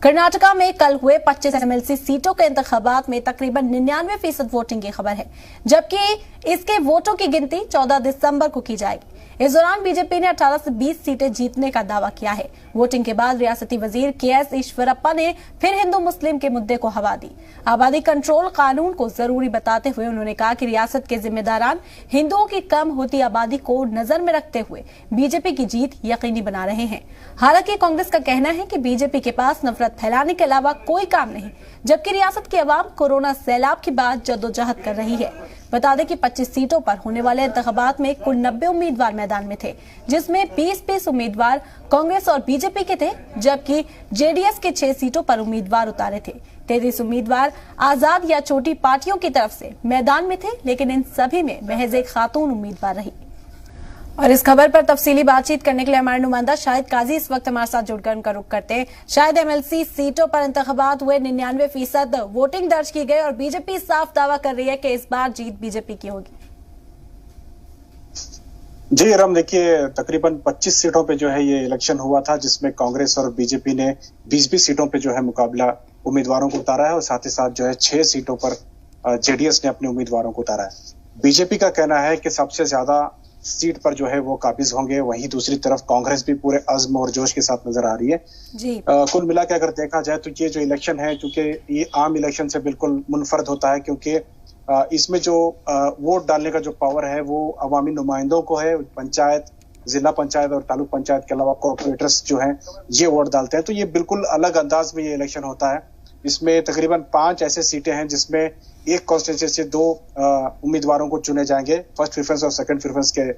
कर्नाटका में कल हुए 25 एमएलसी सीटों के इंतखाबात में तकरीबन 99% वोटिंग की खबर है, जबकि इसके वोटों की गिनती 14 दिसंबर को की जाएगी। इस दौरान बीजेपी ने 18 से 20 सीटें जीतने का दावा किया है। वोटिंग के बाद रियासती वजीर के.एस. ईश्वरप्पा ने फिर हिंदू मुस्लिम के मुद्दे को हवा दी। आबादी कंट्रोल कानून को जरूरी बताते हुए उन्होंने कहा कि रियासत के जिम्मेदारान हिंदुओं की कम होती आबादी को नजर में रखते हुए बीजेपी की जीत यकीनी बना रहे हैं। हालांकि कांग्रेस का कहना है कि बीजेपी के पास नफरत फैलाने के अलावा कोई काम नहीं, जबकि रियासत की आवाम कोरोना सैलाब के बाद जद्दोजहद कर रही है। बता दें कि 25 सीटों पर होने वाले इंतखाबात में कुल 90 उम्मीदवार मैदान में थे, जिसमें 20 उम्मीदवार कांग्रेस और बीजेपी के थे, जबकि जेडीएस के 6 सीटों पर उम्मीदवार उतारे थे। 33 उम्मीदवार आजाद या छोटी पार्टियों की तरफ से मैदान में थे, लेकिन इन सभी में महज एक खातून उम्मीदवार रही। और इस खबर पर तफसीली बातचीत करने के लिए हमारे नुमाइंदा शाहिद काजी इस वक्त हमारे साथ जुड़कर उनका रुख करते हैं। शायद एमएलसी सीटों पर इंतखाबात हुए, 99% वोटिंग दर्ज की गई और बीजेपी साफ दावा कर रही है कि इस बार जीत बीजेपी की होगी। जी रम, देखिए तकरीबन 25 सीटों पे जो है ये इलेक्शन हुआ था, जिसमें कांग्रेस और बीजेपी ने 20 सीटों पे जो है मुकाबला उम्मीदवारों को उतारा है और साथ ही साथ जो है 6 सीटों पर जेडीएस ने अपने उम्मीदवारों को उतारा है। बीजेपी का कहना है कि सबसे ज्यादा सीट पर जो है वो काबिज होंगे, वहीं दूसरी तरफ कांग्रेस भी पूरे अज़्म और जोश के साथ नजर आ रही है। जी। कुल मिला के अगर देखा जाए तो ये जो इलेक्शन है, क्योंकि ये आम इलेक्शन से बिल्कुल मुनफरद होता है, क्योंकि इसमें जो वोट डालने का जो पावर है वो अवामी नुमाइंदों को है। पंचायत, जिला पंचायत और तालुक पंचायत के अलावा कॉर्पोरेटर्स जो हैं ये वोट डालते हैं। तो ये बिल्कुल अलग अंदाज में ये इलेक्शन होता है। इसमें तकरीबन 5 ऐसे सीटें हैं जिसमें एक कॉन्स्टिट्यूंसी से 2 उम्मीदवारों को चुने जाएंगे, फर्स्ट प्रेफरेंस और सेकंड प्रेफरेंस के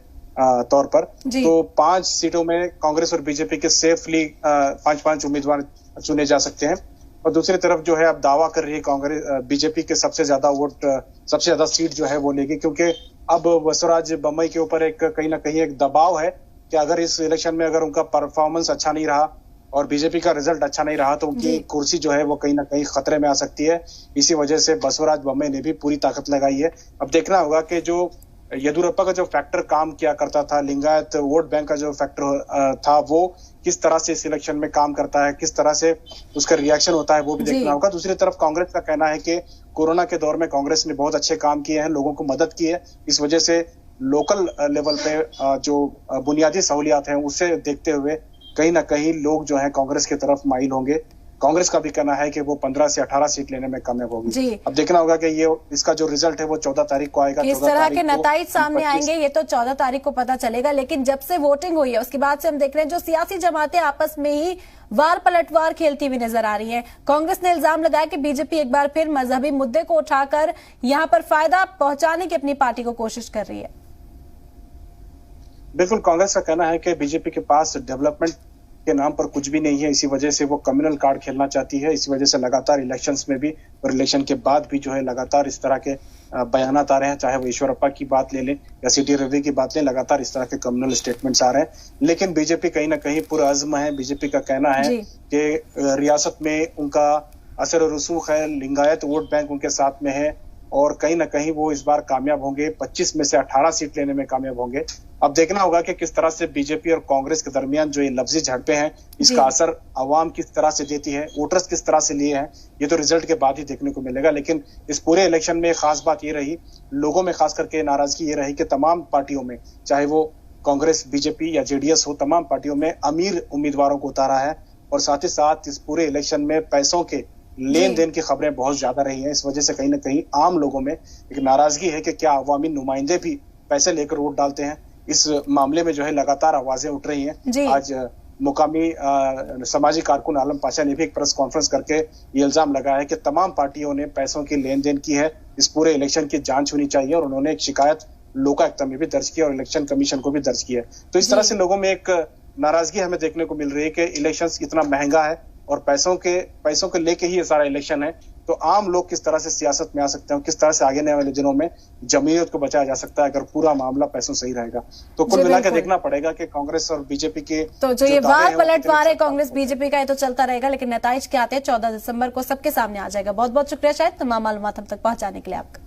तौर पर। तो 5 सीटों में कांग्रेस और बीजेपी के सेफली 5-5 उम्मीदवार चुने जा सकते हैं। और दूसरी तरफ जो है अब दावा कर रही है कांग्रेस, बीजेपी के सबसे ज्यादा सीट जो है वो लेगी, क्योंकि अब बसवराज बोम्मई के ऊपर कहीं ना कहीं एक दबाव है कि अगर इस इलेक्शन में अगर उनका परफॉर्मेंस अच्छा नहीं रहा और बीजेपी का रिजल्ट अच्छा नहीं रहा तो उनकी कुर्सी जो है वो कहीं ना कहीं खतरे में आ सकती है। इसी वजह से बसवराज बोम्मई ने भी पूरी ताकत लगाई है। अब देखना होगा कि जो येदियुरप्पा का जो फैक्टर काम किया करता था, लिंगायत वोट बैंक का जो फैक्टर था, वो किस तरह से इस इलेक्शन में काम करता है, किस तरह से उसका रिएक्शन होता है, वो भी देखना होगा। दूसरी तरफ कांग्रेस का कहना है कि कोरोना के दौर में कांग्रेस ने बहुत अच्छे काम किए हैं, लोगों को मदद की है। इस वजह से लोकल लेवल पे जो बुनियादी सहूलियात हैं उसे देखते हुए कहीं ना कहीं लोग जो है कांग्रेस की तरफ माइल होंगे। कांग्रेस का भी कहना है कि वो 15 से 18 सीट लेने में कामयाब होगी। अब देखना होगा कि ये इसका जो रिजल्ट है वो 14 तारीख को आएगा। किस तरह के नतीजे सामने आएंगे ये तो 14 तारीख को पता चलेगा। लेकिन जब से वोटिंग हुई है उसके बाद से हम देख रहे हैं जो सियासी जमातें आपस में ही वार पलटवार खेलती हुई नजर आ रही है। कांग्रेस ने इल्जाम लगाया कि बीजेपी एक बार फिर मजहबी मुद्दे को उठाकर यहाँ पर फायदा पहुंचाने की अपनी पार्टी को कोशिश कर रही है। बिल्कुल, कांग्रेस का कहना है कि बीजेपी के पास डेवलपमेंट के नाम पर कुछ भी नहीं है। इसी वजह से वो कम्युनल कार्ड खेलना चाहती है। इसी वजह से लगातार इलेक्शंस में भी और इलेक्शन के बाद भी जो है लगातार इस तरह के बयानात आ रहे हैं, चाहे वो ईश्वरप्पा की बात ले लें या सीटी रवि की बात लें, लगातार इस तरह के कम्युनल स्टेटमेंट्स आ रहे हैं। लेकिन बीजेपी कहीं ना कहीं पूरा अज़्म है। बीजेपी का कहना है कि रियासत में उनका असर और रसूख है, लिंगायत वोट बैंक उनके साथ में है और कहीं ना कहीं वो इस बार कामयाब होंगे, 25 में से 18 सीट लेने में कामयाब होंगे। अब देखना होगा कि किस तरह से बीजेपी और कांग्रेस के दरमियान जो ये लफ्जी झड़पें हैं इसका असर आवाम किस तरह से देती है, वोटर्स किस तरह से लिए हैं, ये तो रिजल्ट के बाद ही देखने को मिलेगा। लेकिन इस पूरे इलेक्शन में खास बात ये रही, लोगों में खास करके नाराजगी ये रही कि तमाम पार्टियों में, चाहे वो कांग्रेस, बीजेपी या जेडीएस हो, तमाम पार्टियों में अमीर उम्मीदवारों को उतारा है। और साथ ही साथ इस पूरे इलेक्शन में पैसों के लेन देन की खबरें बहुत ज्यादा रही हैं। इस वजह से कहीं ना कहीं आम लोगों में एक नाराजगी है कि क्या अवामी नुमाइंदे भी पैसे लेकर वोट डालते हैं। इस मामले में जो है लगातार आवाजें उठ रही हैं। आज मुकामी समाजी कारकुन आलम पाशा ने भी एक प्रेस कॉन्फ्रेंस करके ये इल्जाम लगाया है कि तमाम पार्टियों ने पैसों की लेन देन की है, इस पूरे इलेक्शन की जांच होनी चाहिए। और उन्होंने एक शिकायत लोकायुक्त में भी दर्ज की और इलेक्शन कमीशन को भी दर्ज की है। तो इस तरह से लोगों में एक नाराजगी हमें देखने को मिल रही है कि इलेक्शन इतना महंगा है और पैसों के लेके ही ये सारा इलेक्शन है। तो आम लोग किस तरह से सियासत में आ सकते हैं, किस तरह से आगे आने वाले दिनों में जमहूरियत को बचाया जा सकता है अगर पूरा मामला पैसों से ही रहेगा। तो कुल मिलाकर देखना पड़ेगा कि कांग्रेस और बीजेपी के तो जो ये वार पलटवार है कांग्रेस बीजेपी का, ये तो चलता रहेगा। लेकिन नतीजे क्या आते हैं 14 दिसंबर को सबके सामने आ जाएगा। बहुत बहुत शुक्रिया शायद तमाम मालूमात हम तक पहुंचाने के लिए आपका।